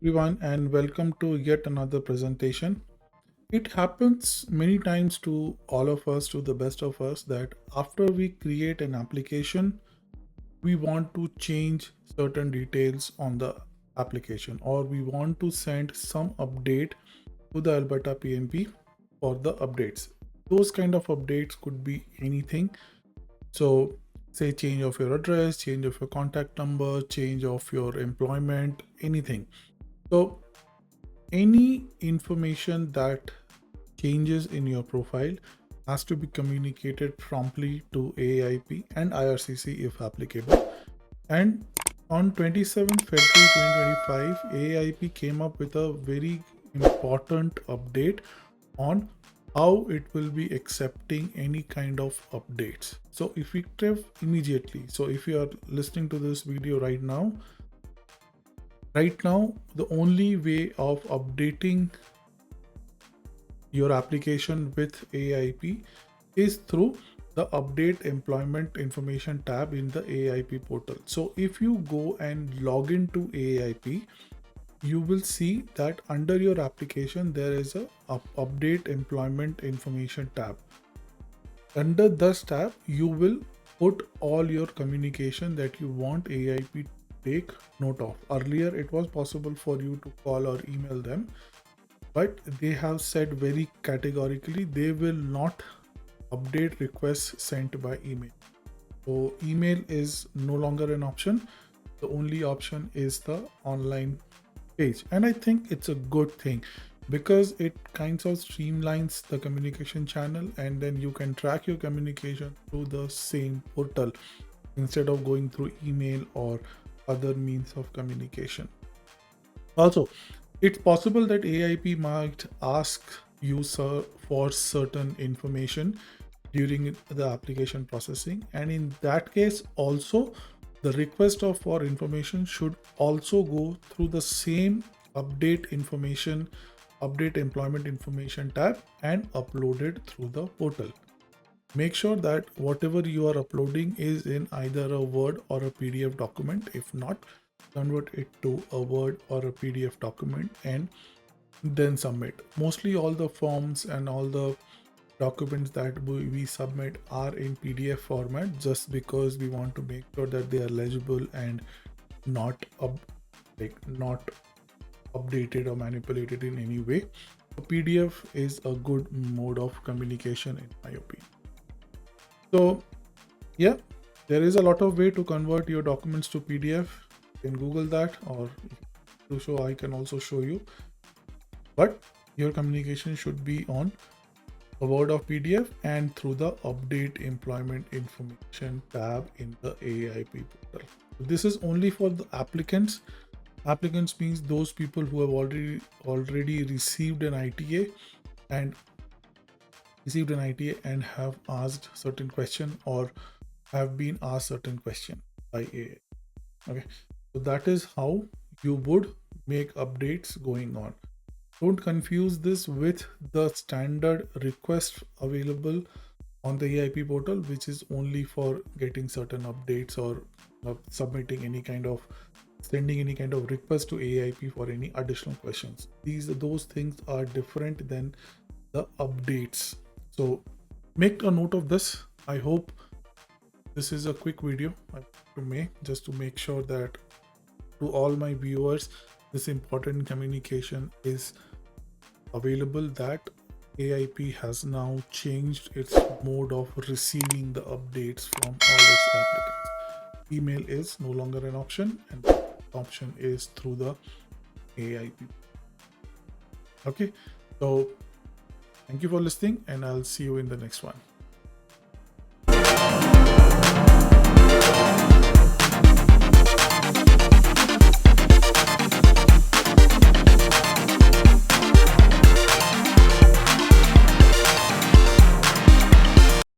Everyone, and welcome to yet another presentation. It happens many times to all of us, to the best of us, that after we create an application, we want to change certain details on the application, or we want to send some update to the Alberta PMP for the updates. Those kind of updates could be anything. So, say change of your address, change of your contact number, change of your employment, anything. So, any information that changes in your profile has to be communicated promptly to Aaip and Ircc if applicable. And on 27th February 2025, Aaip came up with a very important update on how it will be accepting any kind of updates. So effective immediately. So if you are listening to this video right now, the only way of updating your application with Aaip is through the update employment information tab in the Aaip portal. So if you go and log into Aaip, you will see that under your application there is a update employment information tab. Under this tab, you will put all your communication that you want Aaip to take note of. Earlier, it was possible for you to call or email them, but they have said very categorically they will not update requests sent by email. So email is no longer an option. The only option is the online page, and I think it's a good thing because it kinds of streamlines the communication channel, and then you can track your communication through the same portal instead of going through email or other means of communication. Also, it's possible that Aaip might ask you for certain information during the application processing, and in that case also the request for information should also go through the same update employment information tab and uploaded through the portal. Make sure that whatever you are uploading is in either a Word or a PDF document. If not, convert it to a Word or a PDF document and then submit. Mostly all the forms and all the documents that we submit are in PDF format, just because we want to make sure that they are legible and not not updated or manipulated in any way. So PDF is a good mode of communication in my opinion. So yeah, there is a lot of way to convert your documents to PDF. You can Google that, or to show I can also show you, but your communication should be on a Word of PDF and through the update employment information tab in the Aaip portal. So this is only for the applicants. Applicants means those people who have already received an ITA and have asked certain question or have been asked certain question by Aaip. Okay, so that is how you would make updates going on. Don't confuse this with the standard request available on the Aaip portal, which is only for getting certain updates or submitting any kind of sending any kind of request to Aaip for any additional questions. Those things are different than the updates. So make a note of this. I hope this is a quick video to make, just to make sure that to all my viewers this important communication is available, that Aaip has now changed its mode of receiving the updates from all its applicants. Email is no longer an option, and the option is through the Aaip. Okay, so thank you for listening, and I'll see you in the next one.